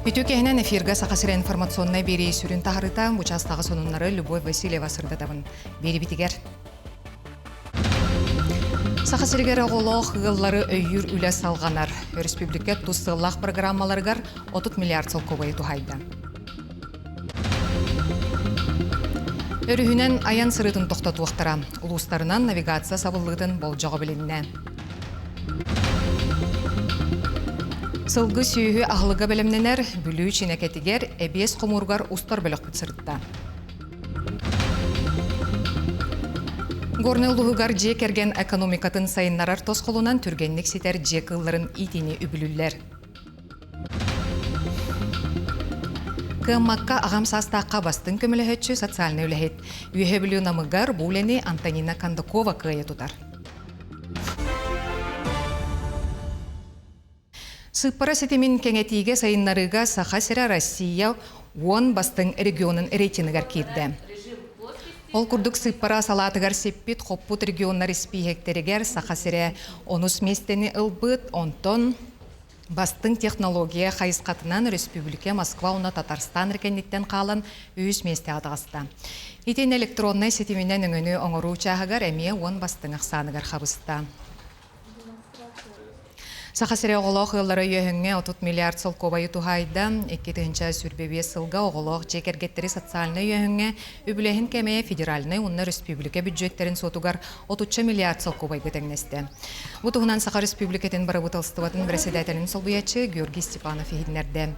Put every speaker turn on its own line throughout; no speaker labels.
Бүтөкеһинен эфирга сахасыра информационная бери сүрін тахарыта, участағы сонуннары Любовь Васильева сырдатабын. Бери битигер. Сахасыргер оголох гыллары өйүр үле салганар. Республика тустыллах программаларыгар 30 миллиард солковай тухайда. Өрүһүнен аян сырытын тоқтатуақтара. Улустарынан навигация сабыллыдын болжағы білінне. Сылгы сүйі ағылыға бәлемненер, бүлі чинекетігер, әбес құмургар устар бөлік бұтсырытта. Горнелуғығар же керген экономикатын сайыннарар тосқолунан түргенлік сетер же қылларын итini үбілілер. Кыммакка ағам састаққа бастың көмілі хөтші социальны өліхет. Үйе білу намығар бұлені Антонина Кандакова күйе тұтар. Сыппара сетемин кеңетиге сайыннарыға Сахасыра Россия 10 бастың регионын рейтингар кирді. Ол күрдік сыппара салатыгар сеппит қоппут регионнар испихектерігер Сахасыра 10 местені ылбыт, онтон бастың технология хайысқатынан Республика Москва уна Татарстан рекенниттен қалан 100 месте адығыста. Итен электронный сетеминен өңіні оңыру чағығар әме 10 бастың ақсанығар қабыста. Сахасыра оголох ыллары йөһүңе 30 миллиард сол кобайы тухайда, 2-нче сүрбебе сылга оголох жекергеттери социальный йөһүңе үбүлэһин кемeye федеральный унна республика бюджеттерин сотугар 30 миллиард сол кобайга теңнесте. Бу тугунан Саха республикатын барабытылстыбатын председателин солбуячы Георгий Степанов игиннерде.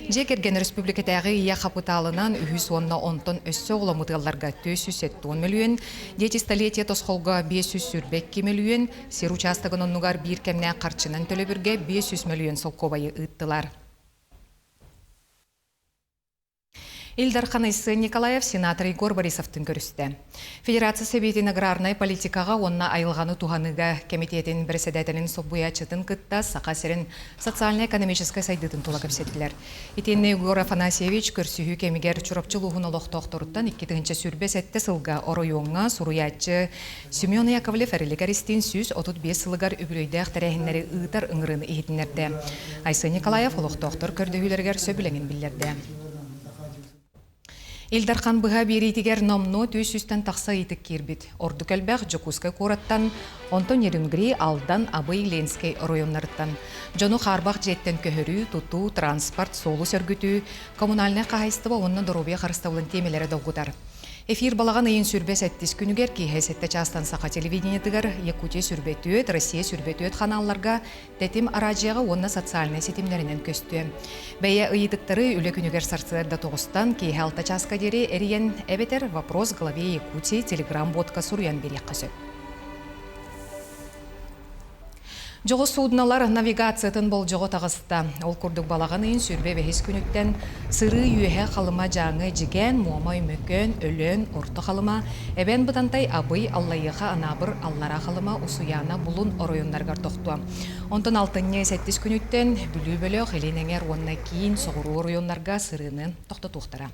Жекерген республикатагы ия капиталынан 110 өссө оламытылларга 470 миллион, детистолетие тосхолга 542 миллион, сер участогын оннугар бир кемне карчынан төлөбүргө 500 миллион сол кобайы ыттылар. Илдар Ханайсы Николаев сенатор Егор Борисовтың көрісті. Федерация Советин аграрнай политикаға онна айылғаны туғаныға комитетин председателин собуячытын кытта Сахасырын социально-экономической сайдытын тула көпсеттілер. Итенне Егор Афанасьевич көрсүхү кемигер чурапчылуғын олоқтоқтырыттан 2-нче сүрбе сәтті сылға оройоңға суруячы Семен Яковлев әрілікаристин 135 сылығар үбірөйдәқ тәрәхінлері ұйтар ұңырыны ехетінерді. Айсы Николаев олоқтоқтыр көрдігілергер сөбіленген білдерді. Илдархан бұға берейтігер номно 200-тен тақса етік кербет. Орды көлбәқ Жокускай қораттан, онтон ерунгри алдан Абый Ленскай районларыттан. Жону қарбақ жеттен көхірі, тұту, транспорт, солу сөргүтü, коммунальны қағайстыба онны дұробия қарыстауылын темелері долгудар. Эфир балаған айын сүрбе сәттіз күнігер кейхай сәтті частан Саха телевидениетігер Якутия сүрбетует, Россия сүрбетует каналларға тәтім аражияға онна социальный сетімлерінен көсті. Бәйе ұйытықтары үлі күнігер сарсыларда тоғыстан кейхай алта часка дері әріен әбетер вопрос главе Якутия телеграм-ботка сұруян берек қасы. Жоғы судыналар навигациятын бол жоғы тағысты. Ол күрдік балаған үйін сүрбе бәхес күніттен сыры үйе қалыма жаңы жиген, муамай мөкөн, өлін, орты қалыма, әбен бұтантай абый аллайыға анабыр аллара қалыма усуяна бұлын оройынларғар тоқты. Онтан 6-7 күніттен бүлі бөлі қеленеңер онна кейін соғыру оройынларға сырыны тоқты тоқтара.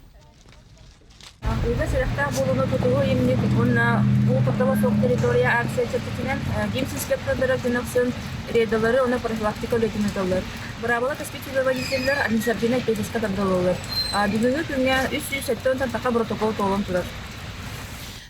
Уйга сырахта болуну тутугу имни онна бу каттава сок территория акция чертичинен гимс инспекторлары гынаксын рейдалары оны профилактика летимедалар. Барабала каспичилы водительдер административный эпизиска тагдалалар. Бүгүнкү күнгө 370 така протокол толон турат.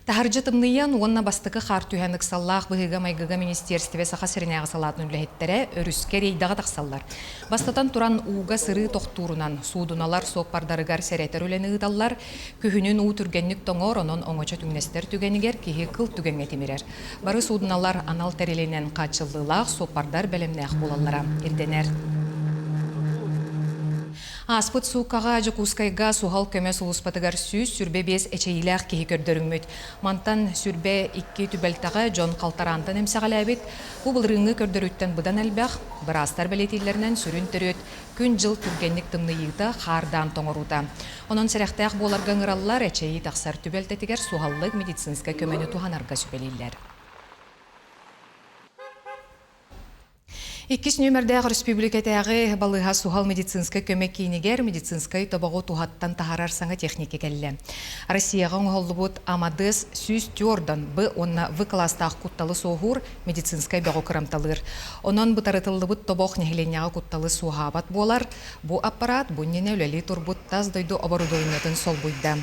Тахаржытымныян онна бастықы қар түйәнік саллақ бұғыға майгыға министерстве Сахасырыны ағысалатын үліхеттері өріске рейдағы тақсаллар. Бастатан туран уға сыры тоқтурунан судуналар соқпардарығар сәрәтер өлені ұдаллар, күхінін у түргеннік тоңор, онын оңоча түңнестер түгенігер кейі қыл түгенге темірер. Бары судуналар анал тәреленен қачылылақ соқпардар бәлемнәқ болаллара ирденер. Аспыт суқаға Жокускайға суғал көмес ұлыспатығар сүз сүрбе 5 әчейләқ кейі көрдіріңмөт. Мантан сүрбе 2 түбәлтаға жон қалтарантын әмсіғал әбет. Бұл рыңы көрдіріттен бұдан әлбәқ, бірастар бәлетейлерінен сүрін түрет, күн жыл түргенлік тымны еғді қардан тоңырута. Онын сәрәқтәқ боларған ұраллар әчейі тақсар түбәлтетігер суғаллық медицинска көмені туғанарға сөбелейлер. Иккис нөмірдәғы республикатағы балыға сухал медицинскай көмек кейінігер медицинскай тобағу тухаттан тахарар саңа техники кәлі. Россияға оңғолы бұд Амадес сүйіз тюрдан бұ онна в кластағы құтталы соғур медицинскай бәғу кырамталыр. Онан бұтарытылы бұд тобақ нехіленяға құтталы суғабат болар. Бұ аппарат бұннене өлелі тұрбұд таз дойду оборудойнетін сол бұйда.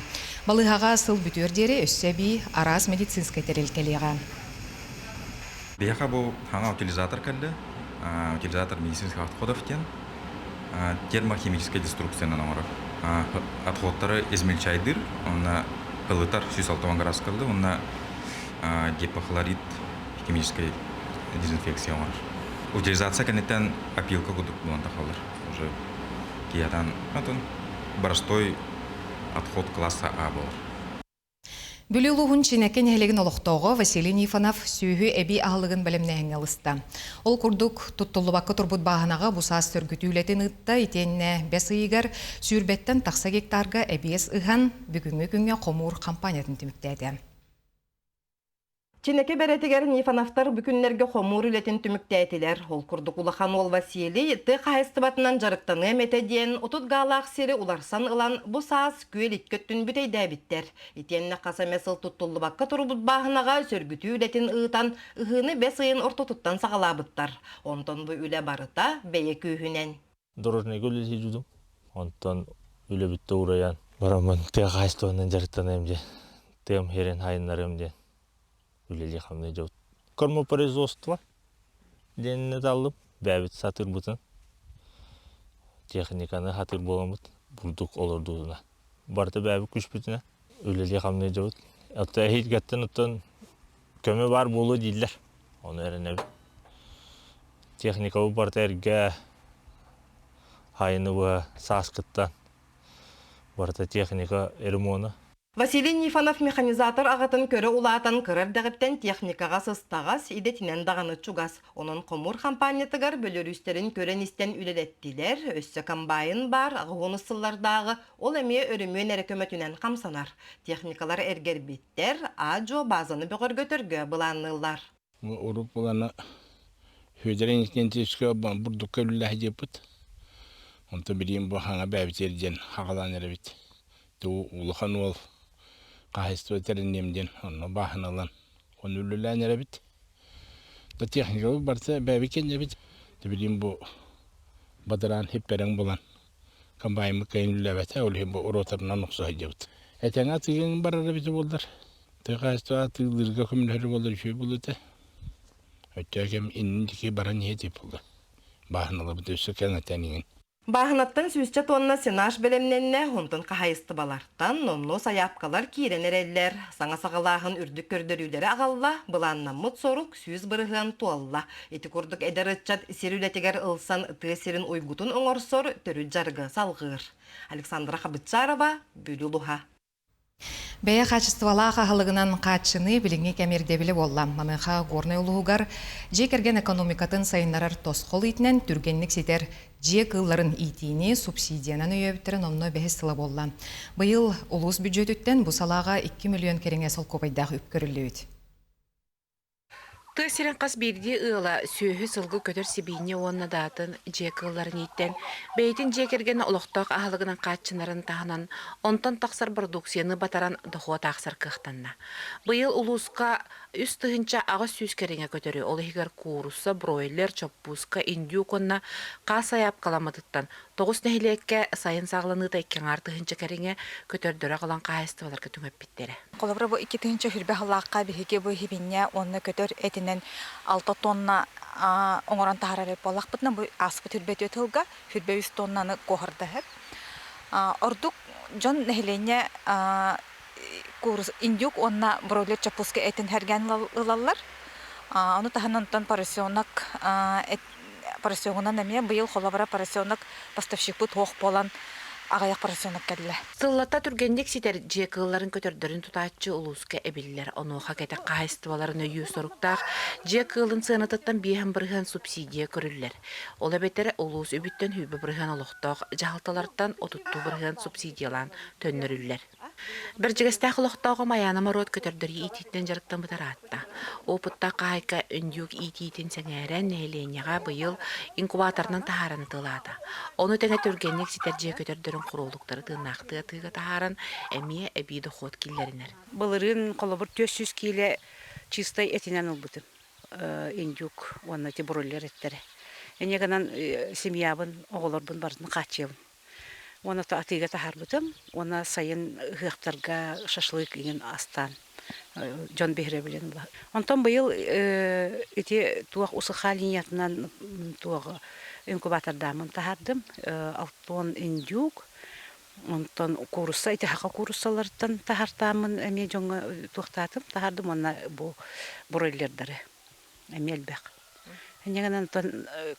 Балығаға сыл бүтөрдері өссәбі арас медицинскай тәрелкелеға.
Бияқа бұл хаңа утилизатор кәлі. Утилизатор медицинских отходов тен, термохимическая деструкция на номерах. Отходтары измельчайдыр, он на пылытар 106 градус калды, он на гипохлорид химической дезинфекции. Утилизация конечно опилка кудук булан тахалыр. Уже киятан барастой отход класса А болар.
Бүлілуғын чинекен әлеген олықтауғы Василий Нифонов сүйі әбей ағылығын білімнәйін алысты. Ол күрдік тұттылы бақы тұрбұт бағынаға бұсас түргітүйлетін ұтта етеніне бәс ұйығар сүйірбеттен тақса гектарға әбейес ұған бүгінгі күнге қомуыр кампаниятын түміктәді.
Чинеке бәретігер Нифоновтар бүкінлерге қомуыр үлетін түміктәйтілер. Ол күрдік улахан ол Василий ты қайыстыбатынан жарықтаны әметеден ұтыт ғалақ сері уларсан ұлан бұ саас күйел иткөттін бүтей дәбіттер. Етеніне қаса мәсіл тұттылы баққа тұрбұт бағынаға сөргіті үлетін ұйтан ұғыны бәс ұйын орты тұттан сағалабыттар. Онтон бұ үлі барыта бәйе күйінен.
Дұрырны көлі жүйдім. Онтон үлі бітті ұраян. Барамын ты қайыстыбатынан жарықтаны әмде. Тем херен хайынлар әмде. Үлелі қамны жауд. Кормо производство деніне талып, бәбіт сатыр бұтын. Техниканы хатыр боламыд, бұрдық олырдуына. Барты бәбі күш бүтіне, үлелі қамны жауд. Әтті әйт гәттін ұттын көмі бар болу дейлер. Оны әрін әбі. Техникалы барты әрге хайыны бұға сасқыттан. Барты техника әрімоны.
Василий Нифонов механизатор ағатын көрі улаатан кырар дәғіптен техникаға сыстағас, идетінен дағаны чугас. Onun қомур компаниятығар бөлірістерін көрен істен үлелеттілер, өссі комбайын бар, ағуын сыллардағы, ол әме өрімен әрекөметінен қамсанар. Техникалар әргер биттер, ажо базаны бұғыр көтіргі бұланылар.
Ұрып бұланы хөйдерен еткен тескі бұрдыққа үлілі депіт. Онты білейін бұл хаңа бәбітерден хағалан әребет. Улыхан ол қағысты өтерінемден, оны бағын алан, оны үлілән әрәбіт. Да техникалы барса бәбі кен әрәбіт. Білейін бұл бадыран хеп бәрің болан. Комбайымы кайын үліләбәті, ол хеп бұл ұротарынан ұқсай жауд. Әтен атыген бар әрәбіті болдар. Қағысты атығылырға көмілері болдар үші болуды. Өтті әкем иніндеке бара не деп болды. Бағын алабыды өсі кән әтәнеген.
Бағынаттан сүзче тонна сенаш бөлемненне онтын қағайысты баларттан номно саяпкалар киіренер әллер. Саңа сағалағын үрдік көрдірілері ағалла, бұланна мұт сорук сүйіз бұрығын туалла. Еті күрдік әдір үтчат серулетігер ылсан түйесерін ойгутын оңорсор түрі жарғы салғыр. Александра Хабытчарова, Бүлілуха.
Бәйе қачыстывалаға ғалығынан қатшыны біліңе кәмердебілі болам. Маныға ғорны ұлығығар жекерген экономикатын сайынарар тосқол итінен түргенлік сетер жек ұлларын итіне субсидиянан өйебіттерін онны бәхістілі болам. Бұйыл ұлыс бюджеттен бұл салаға 2 миллион кереңе сол көпайдағы үпкөрілі өт.
Тысырын қас берді ұла сүйі сылғы көтір себейіне онына датын жек ұлларын еттен, бәйтін жекерген ұлықтақ ағылығынан қатшынарын тағынан, онтан тақсар продукцияны батаран дұқуа тақсар қықтанна. Бұйыл ұлысқа үст тұхынша аға сүйіз кереңе көтірі, ол егер куруса, бройлер, чоппуска, индю конна қасы аяп қаламадыттан. Тоғыз нәхілекке сайын сағыланы тайкен артығынша кереңе көтірдірі қалан қайыстывалар көтіңіп біттері.
Қолабыра бұл 2 түхінші хүрбе халаққа біхеге бұл хибинне онны көтір әтінен 6 тонна оңыран тағарары болақ бұтына бұл аспы түрбет өтілға хүрбе 100 тоннаны қоғырды әп. Ордық жон нәхілене индюк онна бройлер чапуска әтін әрген ұлалар. Оны тағанантан парасионынан әме бұйыл қолабыра парасионық поставщик бұт оқ болан ағаяқ парасионық кәділі.
Сыллата түргендік сетер жекыларын көтердерін тұтатчы ұлысқа әбілілер. Онуға кәті қайыстываларын өйі сұрықтақ жекылын сынатыттан бейхін бірген субсидия көрілілер. Ол әбеттері ұлыс өбіттен хүбі бірген олықтақ жағалталардан отытту бірген субсидиялан төннірілер. Бір жігістәқ ұлықтауға маяныма рот көтердірі итеттен жарықтан бұтаратта. Опытта қайка үндюк итетін сәңәрән нәйленеға бұйыл инкубаторның тахараны тылады. Оны тәңе түргеннік сетерже көтердірін құрулықтары тыңнақты тыға тахарын әмие әбейді ход келдерінер.
Балырын қолыбыр 400 келе чистай этинен ұлбытым. Индюк, оны те бұрылер еттері. Энегенен семьябын, оғылырбын барын қатшылын. Оны атыға тахар бұтым, оны сайын ғықтарға шашлык еген астан. Жон бехре білен бұла. Онтан бұйыл ете туақ ұсы халиниятынан туағы инкубатордамын тахардым. Алтон индюк, онтан курса, ете хақа курсалардан тахартамын әме жоңы туақтатым. Тахардым, оны бұл бұрылердері. Әме әлбәқ. Негенен,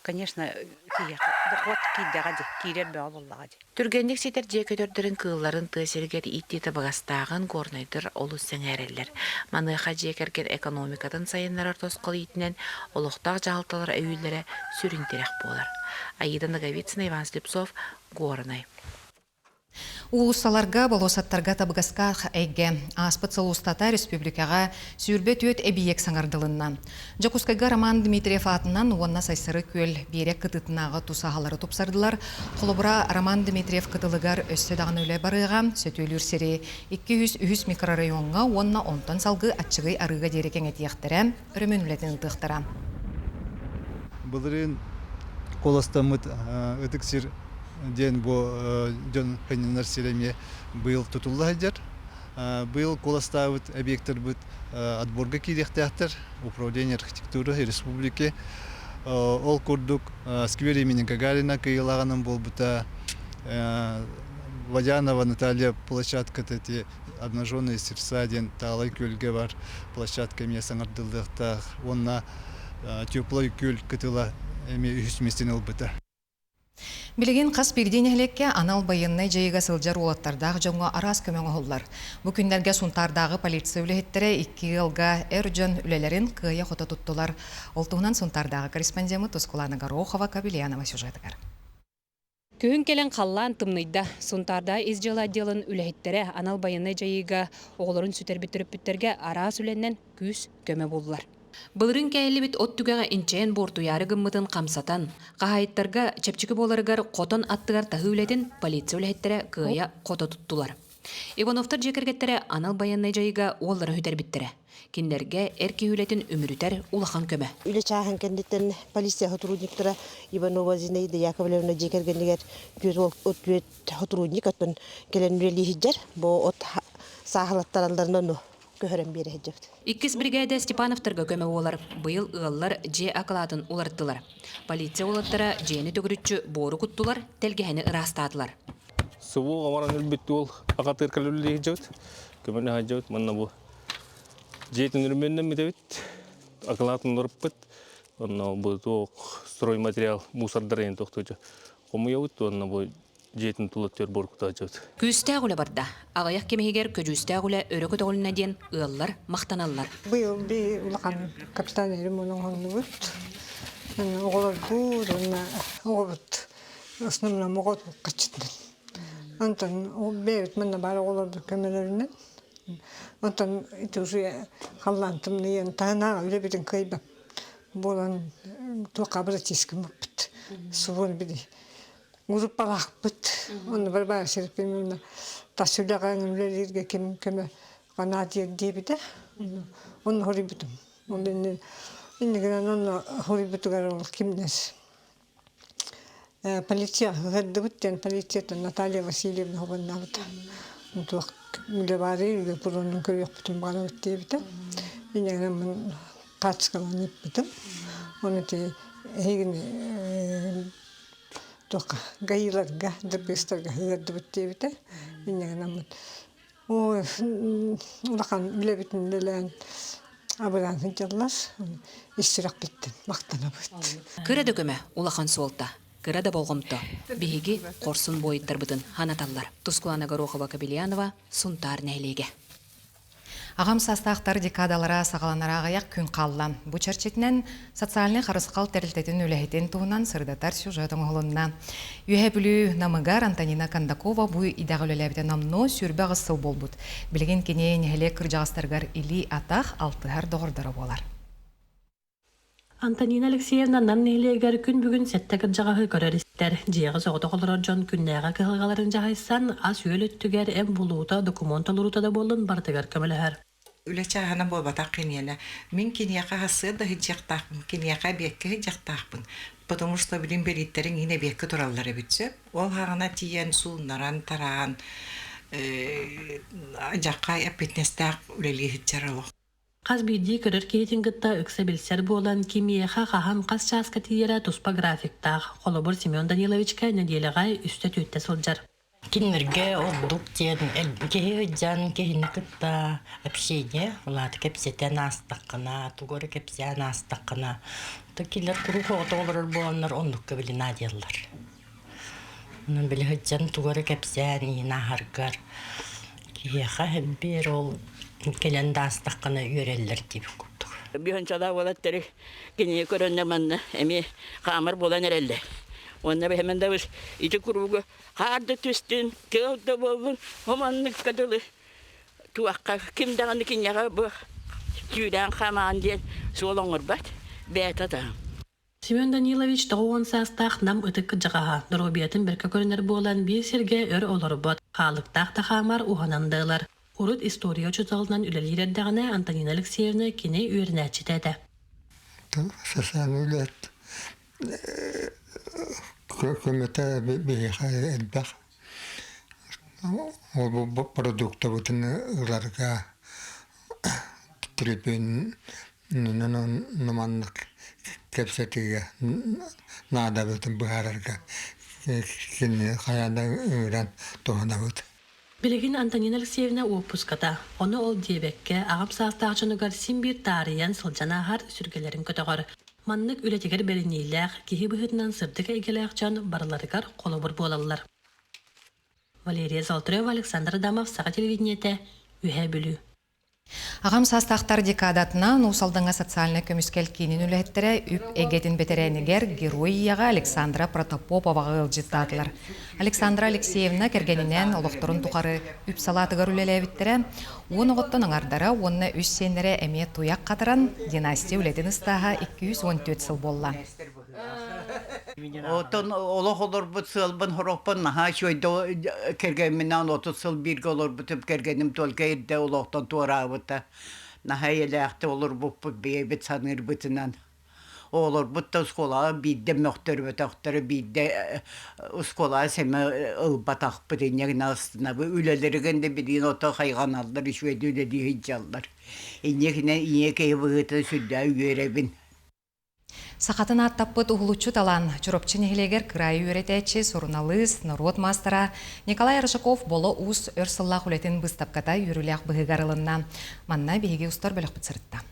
конечно, доход киддәгәде, кирер бә аллага.
Түргенник сетер же көтердірін кылларын тысергер иттеті бағастағын горнайдыр олу сәңәрелер. Маныға жекерген экономикатын сайынларар тосқыл етінен олықтақ жағылталар әуілері сүрінтерек болар. Аида Наговицына, Иван Слепцов, Горнай.
Улуссаларга болосаттарга табыгаска әйге аспыт сылустата республикаға сүрбе төт әбиек саңардылынна. Жокускайга Роман Дмитриев атынан уанна сайсыры көл берек кытытынағы тусағалары тупсардылар. Қолыбыра Роман Дмитриев кытылыгар өссі дағын өлі барыға сөтөлір сері 200 микрорайонға уанна онтан салғы атчығы арыға дерекен әтияқтыры үрімен үлетін ұтықтыра.
Бұлырын қоластамыт үтіксір ден бо жон ханинар сиреме был тутулла хаджар был колоставыт объекттер бут отборга кирехтер управление архитектуры республики ол курдук сквер имени Гагарина кыйлаганым бол бута Водянова Наталья площадка эти обнаженные сердца ден талай көлге бар площадка мне саңардылдыкта онна теплый көл кытыла эме үсместен албыта.
Билеген қас берден әлекке анал байыннай жайыға сылжар олаттардағы жоңға арас көмеңі ғоллар. Бүкіндерге сұнтардағы полиция үліхеттері 2 жылға әржөн үлелерін қыя қота тұттылар. Олтуғынан сұнтардағы корреспондемі Тускулана Горохова, Кабелянова сюжетігер.
Күйін келен қаллан тымнайда сұнтарда изжала делін үліхеттері анал байыннай жайыға оғыларын сүтербіттіріппіттерге арас үленнен күз көмі болдылар. Былырын кәйлі от түгәға инчен борту яры гыммытын қамсатан, қағайыттарға чепчікі боларығар қотын аттығар тағы үлетін полиция үлеттері күйя қота тұттылар. Ивановтар жекергеттері анал баяннай жайыға олары хүтер біттері. Кендерге әрке үлетін өмірітер улахан көмі.
Үлі чағын кәндеттен полиция хотрудниктара Иванова Зинаида Яковлевна жекергенігер көз хотрудник отпын келен үлелі хиджар, бұл от сағылаттараларынан көрім бері хиджапты.
Иккис бригада Степановтарға көмі олар бұйыл ұғалар же ақылатын олардылар. Полиция олаттара жені төгірітші бору құттылар, тәлгені ырастадылар.
Сыву ғамаран үлбетті ол ағатыр кәлілі жауд, көмірі жауд, мұнна бұл. Жетін үрменнен метебет, ақылатын ұрып бұд, бұл строй материал мусардар ең тоқтуды. Қомы яуд, бұл жетін тұлаттер бор құта жауд.
Күстәғ үлі барда, ағаяқ кемегер көжістәғ үлі өрі көтіғылына ден ұғалар, мақтаналар.
Бұл ұлақан капитан әрім оның ғанды бұд. Оғылар бұд, оғылбұд. Основна мұғат қачыттын. Антон бейбіт мұнда бары оғыларды көмелерінен. Антон итүжі қаллантымны ең тағынаға үлі бетін көйбап. Болан туаққа бірі тескім бұд. Суын біді. Ғұрып балақ бұд. Оны бір бағы серіппен мұнда тасулаған үлелерге кем көмі ғана дейбіді. Оны ғори бұдым. Индігінен оны ғори бұдығар ол кемнес. Полиция ғырды бұттен полицияттан Наталья Васильевна ғобанна бұта. Туақ үлі бары үлі бұронның көрек бұтын бары бұтты бұта. Индігінен мұн қатысқалан еп бұтым. Оны те егін туақ ғайыларға, дұрбестарға ғырды бұтты бұта. Индігінен мұн ұлақан үлі бұтын үлілән абыран хынчалар ишсірақ біттін, мақтана бұт.
Көреді көмі улахан солта. Кырада болғымты. Беги қорсын бойыттар бұдын ханаталлар. Тускулана Горохова, Кабелянова, Сунтар нәйлеге.
Ағам састақтар декадалара сағаланара ағаяқ күн қаллан. Бұ чарчетінен социальный қарысқал тәрілтетін өләхетен туынан сырдатар сюжетің ғылынна. Үйе бүлі намыгар Антонина Кандакова бұй идағыл өләбіті намно сүрбі ғысыл болбұд. Білген кене нәхеле кіржағыстарғар или атақ алтығар доғырдары болар.
Антонина Алексеевна нәннелегер күн бүгін сәттәкір жағағы көрәрістер. Жиығы соғыты қолырар жон күннәға кығылғаларын жағайсан, ас үйел өттігер әм бұлуыта, документ олырута да болын бардығар көмілігер.
Үлі чағынан бол батақ кенені. Мен кенеяқа ғасы да хиджақтақпын, кенеяқа бекке хиджақтақпын. Потому что білім белеттерін еңе бекке тұралары бүтсі. Ол ғағына тиен суынаран, тараған, жаққа әпетнестақ үлелі хиджаралық.
Қаз бейді көрір кейтін ғытта үксі білсер болан кемияға қаған қаз часқа тиері тұспа графиктақ. Қолыбыр Семен Даниловичка неделіғай үсті түйтті сылжар.
Кинерге олдук ден кеһи жан кеһини кытта общение улат кепсетен астакына тугор кепсен астакына то килер куру хоготолор болоннор ондукка билина дияллар. Нун биле жан тугор кепсен ина харгар кеха хембер ол келен астакына үйреллер дип куттук.
Биханчада болаттары кене көрөннө манна эми камыр болан эрелде. Онна беһемен да бис ите куруга харды түстүн көлдө болун оманнык кадылы туакка кимдаганы киняга бу түйдөн хаман ден солоңурбат бетада.
Семен Данилович тоғуын састақ нам үтік жағаға. Дұробиятын біркі көрінер болан бір серге өр олар бот. Қалықтақ тақамар уғанандылар. Урут история чуталынан үлелердіғіне Антонина Алексеевна кене үйеріне читеді.
Сасан үлет көмөтө бейха элбах. Ол бу продукты бутын ыларга трипен нуманнык кепсетиге нада бутын бухарарга кини хаяда үрен тоғана бут.
Билигин Антонина Алексеевна опуската. Оны ол дебекке ағам састағчынығар симбир тариян сылжанағар сүргелерін көтіғар. Маннык үлетегер берінейләқ, кеһи бұхытынан сырдық әйгеләқ жан барыларығар қолыбыр болалар. Валерия Золотарева, Александр Адамов, Саға телевидениеті, Үйе бүлі.
Ағам састақтар декадатына нусалдыңа социальный көміскел кейнен үләттірі үп егетін бетерәнігер героияға Александра Протопопова ғылжыттатылар. Александра Алексеевна кергенінен олықтырын тұқары үп салатығыр үлеләбіттірі, он оғыттың аңардары онына үш сенері әме туяқ қатыран династия үлетін ұстаға 214 сыл болла.
Отон олох олор бут сылбын хороппын наха шойдо кергенминан 30 сыл бирге олор бутуп кергеним толка ирде олохтон туарабыта наха елэхте олор буппут бейбит саныр бутынан олор бутта скола бидде мөхтөр бөтөктөрү бидде скола семе ылбатак битенегин астына бу үлелергенде бидин ото хайганалдар ишведи үледи хиджалдар инекине инекей быгыты сүддө үйребин.
Сақатын аттаппыт ұғылучу талан, чүрөпчі нехелегер крайы үйретәчі Сурналыс, народ мастера Николай Рыжаков болы ұз өрсыллақ үлетін бұстапката үйріләқ бұғыгарылынна. Манна бейге ұстар бөлік бұтсырытта.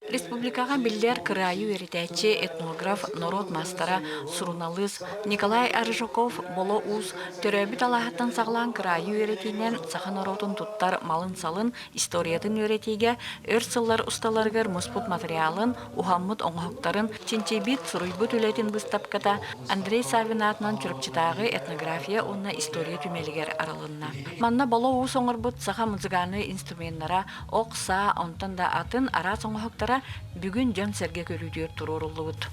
Республикаға билдер крайы үйретәчі этнограф народ мастера Сурналыс Николай Рыжаков болы ұз төрөбіт алағаттан сағылан крайы үйретінен сақа народын туттар малын салын историятын үйретеге өрсыллар ұсталарғыр мұспут материалын, ухаммыт оңғықтарын, чинчебит сұруйбыт үлетін бұстапката Андрей Савинатынан чүріпчітағы этнография онна история түмелігер аралынна. Манна болы ұз оңырбыт сақа музыканы инструментнара оқса, онтан да атын ара соңғықтара бүгін жан сәрге көрудер тұрорылуыд.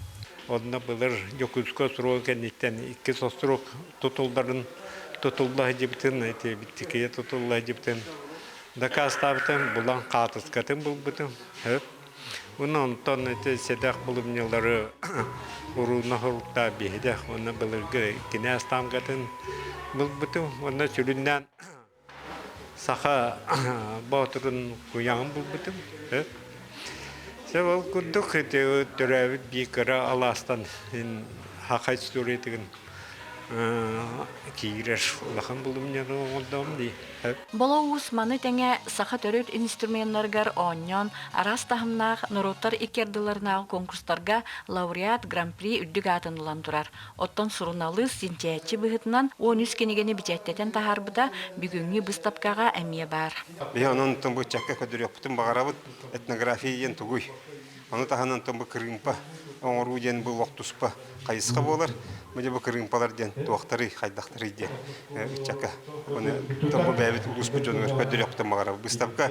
Одна бұлыр жокүзгі сұру кәнеттен 2 состырық тұтылды әжептін, біттікеге тұтылды әжептін. Дақа астабытын бұлан қатысқатын бұл бұтын. Онтан седақ бұлымнелері ұруына ғұрықта бейдек. Оны бұлырғы кене астамғатын бұл бұтын. Оны сүрінден сақа бағытырын құяғын бұл бұтын. Севал күндік төрәбіт бейкара аластан хақайт сүретігін кирер улахан булым не олдом ди.
Болоус маны теңе саха төрөт инструментларгар оннон арас тахымнах нороттар икердыларнағы конкурстарга лауреат гран-при үддүг атынылан турар. Оттон суруналы синтиячи быхытынан 13 кенегени бичеттетен тахарбыда бүгүнгү быстапкага эмие бар.
Би анын томбу чакка көдүрөптүм багарабыт этнографиен тугуй. Аны таханан томбу кырымпа оңору ден бу вактуспа кайыска болар. Мыжы бу кырымпалар ден туактары хайдактары ден чакка. Аны томбу бәбит улуспу жонор көдүрөптүм багарабыт. Быстапка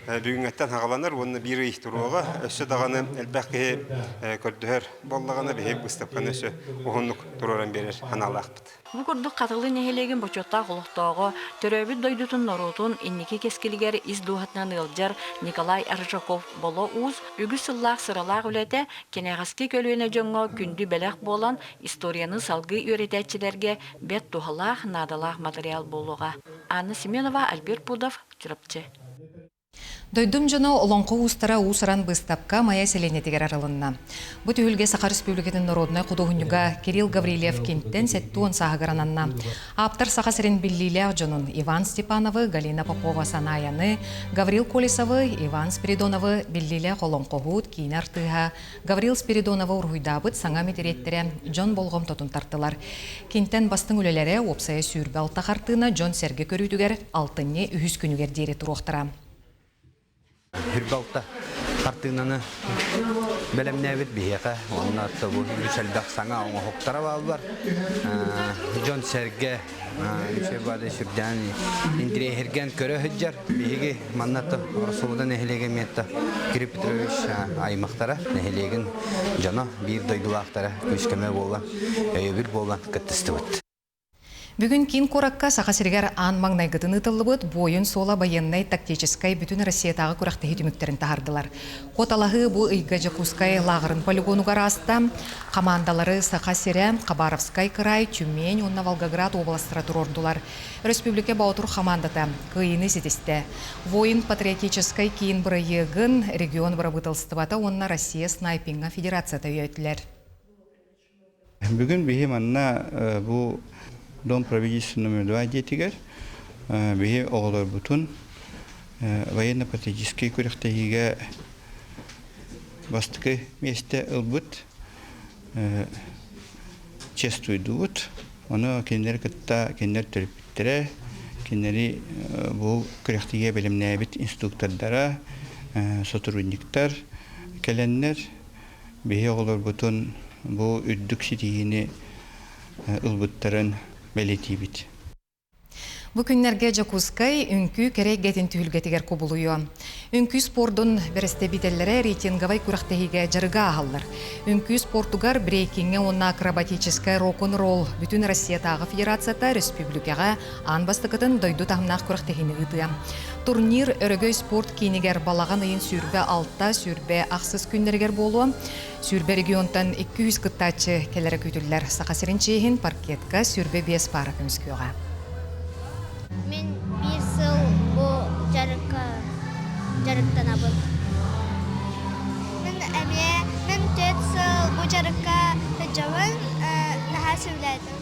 бүгүнгөттөн хагаланар, оны бир ый туруга өсө даганы элбәкке көрдөөр боллаганы бе быстапканы өсө огонлук туруран берер аналакпыт.
Бу курдук катылы нехелеген бочотта голоктоого төрөбүт дойдутун норутун инники кескилигер из дуатнан ылжар Николай Аржаков боло уз үгү сыллаак сыралаак үлете кенегаски көлүөнө жоңго күндү белек болан историяны салгы үйрөтөчүлөргө бет тухалаак надалаак материал болууга. Анна Семенова, Альберт Пудов, Чурапчы.
Дойдум жоно олонқы устара усаран быстапка мая селенетигер арылынна. Бу түйілге Саха Республикатын народной кудугунюга Кирилл Гаврилев кенттен сеттуон сахагарананна. Аптар Саха Сирен биллилер жонун Иван Степановы, Галина Попова Санаяны, Гаврил Колесовы, Иван Спиридоновы биллилер олонқығуд кейнар тыға, Гаврил Спиридоновы ургуйдабыт саңа метереттере Джон Болгом тотун тартылар. Кенттен бастың үлелері опсая сүйірбе алтақартына Джон Серге көрүйтігер алтынне үхіз күнігер дейре туруқтыра.
Хүрбалта картынаны белемнебит бияка онна тобу үсөлдак саңа оңо хоктара бар. Джон Серге Шебаде Шүрдан индире херген көрө хыджар биги маннаты Расулдан эхлеге метта Кирилл Петрович аймактара эхлеген жана бир дойдулактара көчкөмө болгон өйбүр болгон кыттыстыбыт.
Бүгін кин коракка Саха Сиргер ан маңнайгытын ытылыбыт бойын сола военной тактическай бүтін Россиятағы көрақтығы түміктерін тахардылар. Коталағы бұл ыйга Жакускай лағырын полигонуға раста, командалары Саха Сире, Хабаровскай край, Тюмень, онна Волгоград областыра турордулар. Республика Баутур командата кыйыны сетесте. Воин патриотическай киин бұрайығын регион бұрабытылстывата онна Россия снайпинга федерацията өйетілер.
Бүгін бейім анна бұл Дом правительственного медведя бе оголор бутун военно-патриотический көрөктөгүгө бастыкы месте ылбыт чествуйдут. Оны кендер кытта кендер төрүптүрө кендери бул көрөктөгүгө белемнебит инструктordara сотрудниктар келеннер бе оголор бутун бу үддүк ситигини ылбыттарын белетибит.
Бу күннерге Жакускай үнкү керегетин түйілгетігер кобулуйу. Үнкү спордун бересте бителлere рейтинговай күрақтегіге жарыга ахаллар. Үнкү спортугар брейкинге онна акробатическая рок-н-ролл бүтін Россиятағы федерацията республикаға анбастықытын дойду тахымнақ күрақтегіні ұтыя. Турнир өрөгөй спорт кейінігер балаған айын сүрбе алтта, сүрбе ақсыз күннергер болуы. Сүрбе регионтан 200 кыттачы келері көтілілер. Саха Сиренчейхин паркетка сүрбе 5 пара күнскөға.
Мен bir сыл bu жарыктан абыл. Мен 4 сыл bu жарыкка хыджабын наха сөйләдім.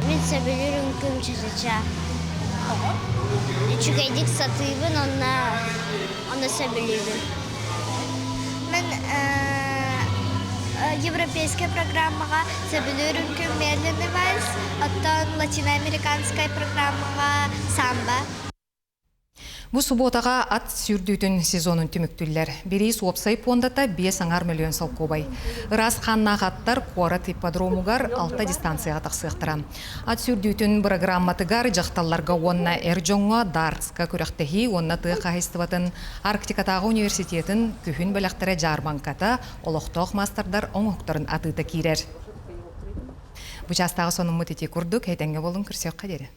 Мен сөйлерім күм чызыча. Чүгейдік сатыйбын, онна сөйлерім. Мен европейская программага сөйлерім күм медленный вальс, оттан латиноамериканская программага самбо.
Бу субботаға ат сүрдүтін сезонын түміктілер. Бері суопсай пондата 5 миллион салкобай. Рас ханнақ аттар Куарат ипподромугар 6 дистанцияға тақсықтыра. Ат сүрдүтін программатыгар жақталларға онна Эрджонға Дартска көріқтігі онна тұға хайстыватын Арктикатағы университетін күхін бөліқтірі жарбанката олықтоқ мастердар оңықтарын атыта кейрер. Бұ жастағы соның мұтеті күрдік, әйтенге болын күрсек қадері.